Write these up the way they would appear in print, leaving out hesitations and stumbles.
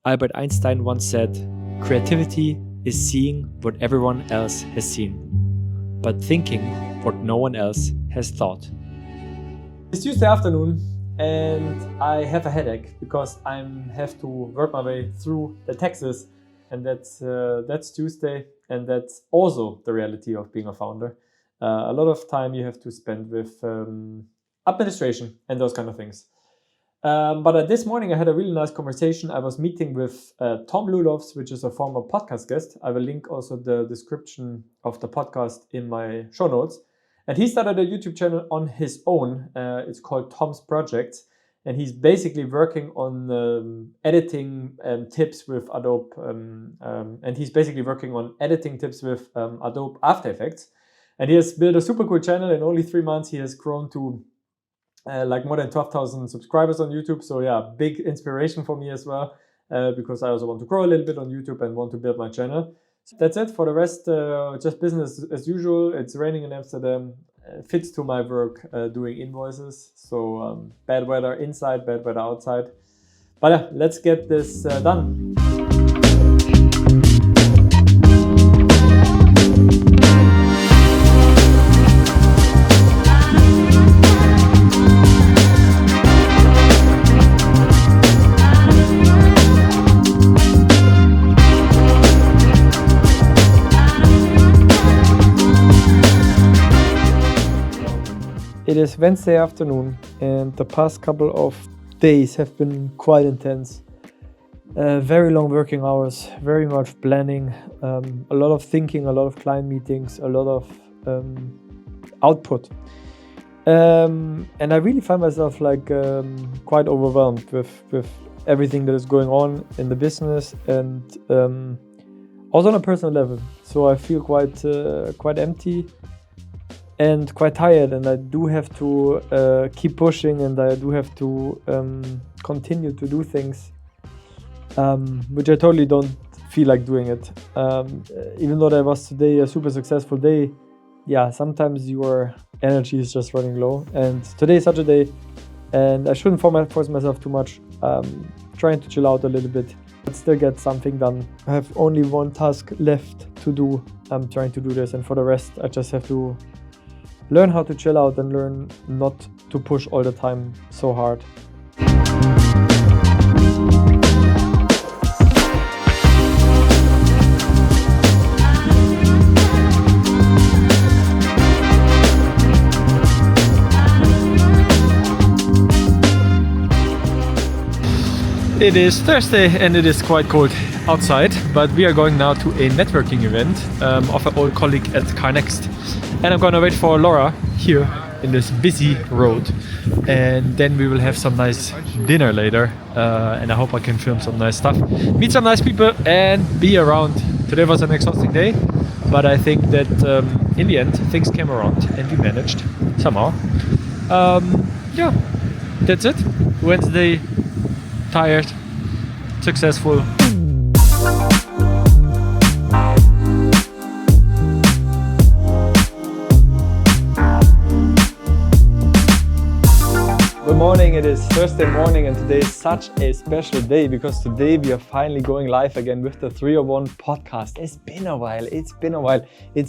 Albert Einstein once said, "Creativity is seeing what everyone else has seen, but thinking what no one else has thought." It's Tuesday afternoon and I have a headache because I have to work my way through the taxes, and that's Tuesday, and that's also the reality of being a founder. A lot of time you have to spend with administration and those kind of things. But this morning I had a really nice conversation. I was meeting with Tom Lulovs, which is a former podcast guest. I will link also the description of the podcast in my show notes. And he started a YouTube channel on his own. It's called Tom's Projects. And he's basically working on editing tips with Adobe. And he's basically working on editing tips with Adobe After Effects. And he has built a super cool channel. In only 3 months, he has grown to like more than 12,000 subscribers on YouTube. So yeah, big inspiration for me as well, because I also want to grow a little bit on YouTube and want to build my channel. So that's it. For the rest, just business as usual. It's raining in Amsterdam. Fits to my work doing invoices. So bad weather inside, bad weather outside. But yeah, let's get this done. It is Wednesday afternoon, and the past couple of days have been quite intense. Very long working hours, very much planning, a lot of thinking, a lot of client meetings, a lot of output. And I really find myself like quite overwhelmed with everything that is going on in the business, and also on a personal level. So I feel quite empty and quite tired, and I do have to keep pushing, and I do have to continue to do things, which I totally don't feel like doing it. Even though that was today a super successful day, yeah, sometimes your energy is just running low, and today is such a day, and I shouldn't force myself too much. Trying to chill out a little bit, but still get something done. I have only one task left to do. I'm trying to do this, and for the rest, I just have to learn how to chill out and learn not to push all the time so hard. It is Thursday and it is quite cold outside, but we are going now to a networking event of an old colleague at CarNext. And I'm gonna wait for Laura here in this busy road, and then we will have some nice dinner later, and I hope I can film some nice stuff, meet some nice people and be around. Today was an exhausting day, but I think that in the end things came around and we managed somehow. Yeah, that's it. Wednesday, tired, successful. Good morning, it is Thursday morning, and today is such a special day because today we are finally going live again with the 301 podcast. It's been a while. It's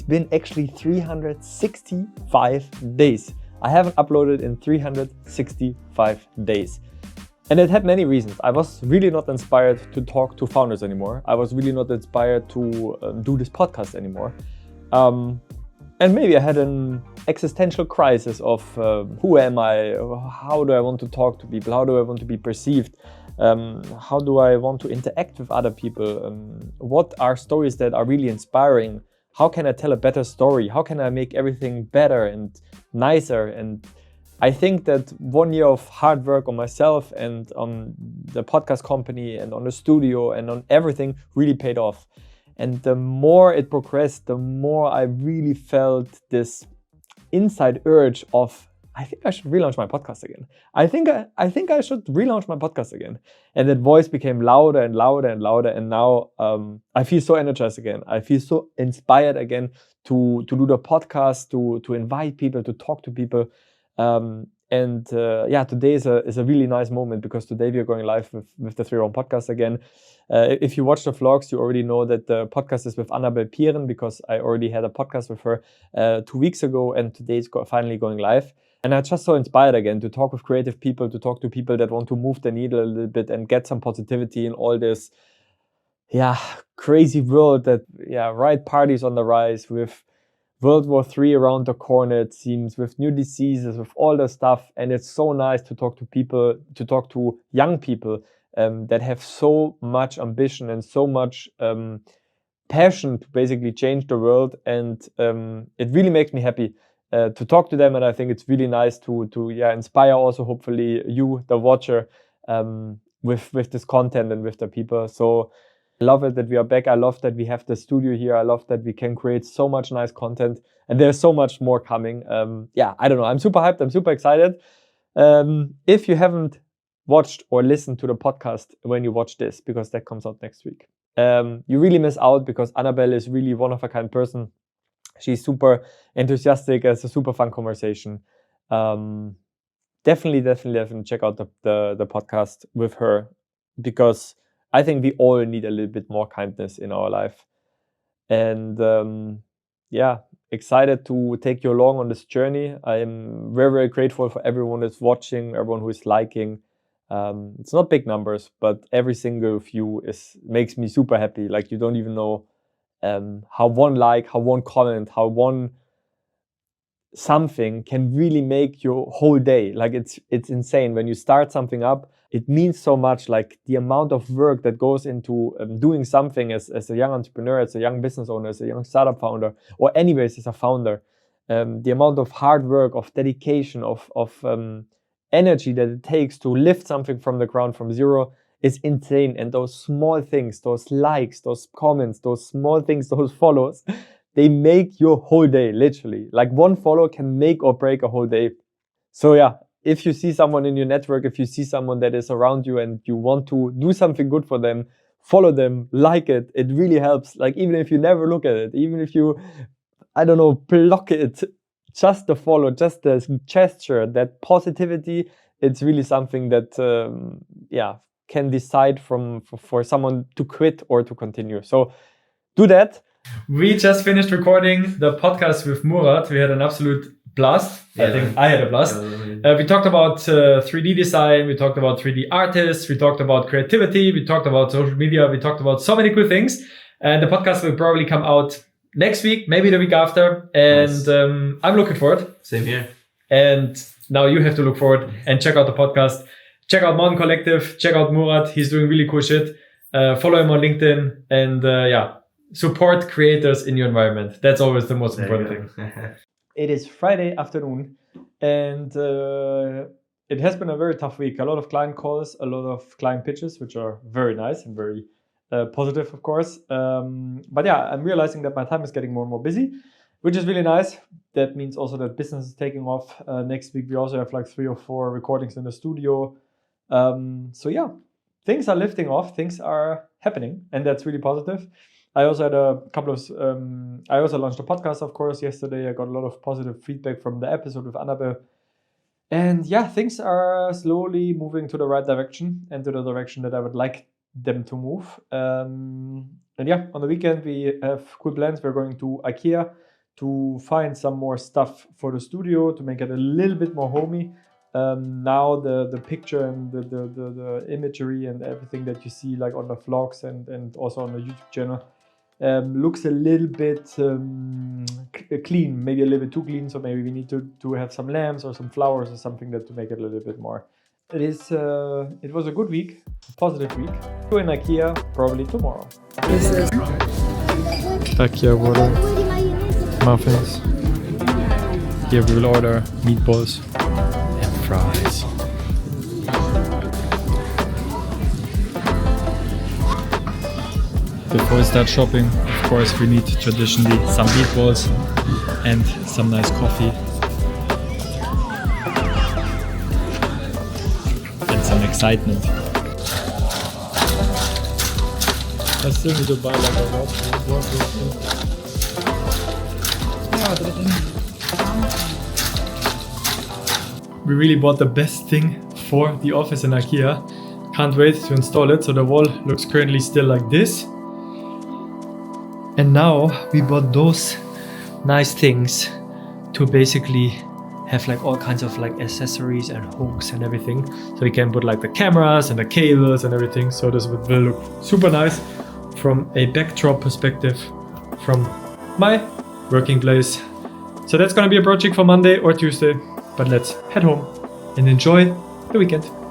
been actually 365 days. I haven't uploaded in 365 days. And it had many reasons. I was really not inspired to talk to founders anymore. I was really not inspired to do this podcast anymore. And maybe I had an existential crisis of who am I? How do I want to talk to people? How do I want to be perceived? How do I want to interact with other people? What are stories that are really inspiring? How can I tell a better story? How can I make everything better and nicer? And I think that 1 year of hard work on myself and on the podcast company and on the studio and on everything really paid off. And the more it progressed, the more I really felt this inside urge of, I think I should relaunch my podcast again. I think I should relaunch my podcast again. And that voice became louder and louder and louder. And now I feel so energized again. I feel so inspired again to do the podcast, to invite people, to talk to people. And And today is a really nice moment because today we are going live with the 301 podcast again. If you watch the vlogs, you already know that the podcast is with Annabel Pieren because I already had a podcast with her 2 weeks ago, and today it's finally going live. And I just so inspired again to talk with creative people, to talk to people that want to move the needle a little bit and get some positivity in all this, crazy world that, right parties on the rise, with World War III around the corner, it seems, with new diseases, with all the stuff. And it's so nice to talk to people, to talk to young people that have so much ambition and so much passion to basically change the world. And it really makes me happy to talk to them. And I think it's really nice to inspire also, hopefully, you, the watcher, with this content and with the people. So I love it that we are back. I love that we have the studio here. I love that we can create so much nice content, and there's so much more coming. I don't know. I'm super hyped. I'm super excited. If you haven't watched or listened to the podcast when you watch this, because that comes out next week, you really miss out, because Annabel is really one of a kind person. She's super enthusiastic. It's a super fun conversation. Definitely check out the podcast with her, because I think we all need a little bit more kindness in our life. And excited to take you along on this journey. I am very, very grateful for everyone that's watching, everyone who is liking. It's not big numbers, but every single view makes me super happy. Like, you don't even know how one like, how one comment, how one something can really make your whole day. Like, it's insane. When you start something up, it means so much. Like, the amount of work that goes into doing something as a young entrepreneur, as a young business owner, as a young startup founder, or anyways as a founder, the amount of hard work, of dedication, of energy that it takes to lift something from the ground from zero is insane. And those small things, those likes, those comments, those small things, those follows, they make your whole day, literally. Like, one follow can make or break a whole day. So if you see someone in your network, if you see someone that is around you and you want to do something good for them, follow them, like it. It really helps. Like, even if you never look at it, even if you, block it, just the follow, just the gesture, that positivity, it's really something that, can decide for someone to quit or to continue. So do that. We just finished recording the podcast with Murat. We had an absolute blast. I think I had a blast. We talked about 3D design. We talked about 3D artists. We talked about creativity. We talked about social media. We talked about so many cool things. And the podcast will probably come out next week, maybe the week after. And nice. I'm looking forward. Same here. And now you have to look forward and check out the podcast. Check out Modern Collective. Check out Murat. He's doing really cool shit. Follow him on LinkedIn. And support creators in your environment. That's always the most important thing. It is Friday afternoon, and it has been a very tough week. A lot of client calls, a lot of client pitches, which are very nice and very positive, of course. But I'm realizing that my time is getting more and more busy, which is really nice. That means also that business is taking off. Next week, we also have like 3 or 4 recordings in the studio. Things are lifting off. Things are happening, and that's really positive. I also had a couple of, I also launched a podcast, of course, yesterday. I got a lot of positive feedback from the episode with Annabel. And things are slowly moving to the right direction and to the direction that I would like them to move. On the weekend, we have cool plans. We're going to IKEA to find some more stuff for the studio to make it a little bit more homey. Now the picture and the imagery and everything that you see like on the vlogs and also on the YouTube channel looks a little bit clean, maybe a little bit too clean. So maybe we need to have some lamps or some flowers or something to make it a little bit more. It was a good week, positive week. Go in IKEA probably tomorrow. IKEA water, muffins. Here we will order meatballs and fries. Before we start shopping, of course, we need traditionally some meatballs and some nice coffee. And some excitement. I still need to buy like a water. we really bought the best thing for the office in IKEA. Can't wait to install it. So the wall looks currently still like this. And now we bought those nice things to basically have like all kinds of like accessories and hooks and everything. So we can put like the cameras and the cables and everything. So this will look super nice from a backdrop perspective from my working place. So that's gonna be a project for Monday or Tuesday. But let's head home and enjoy the weekend.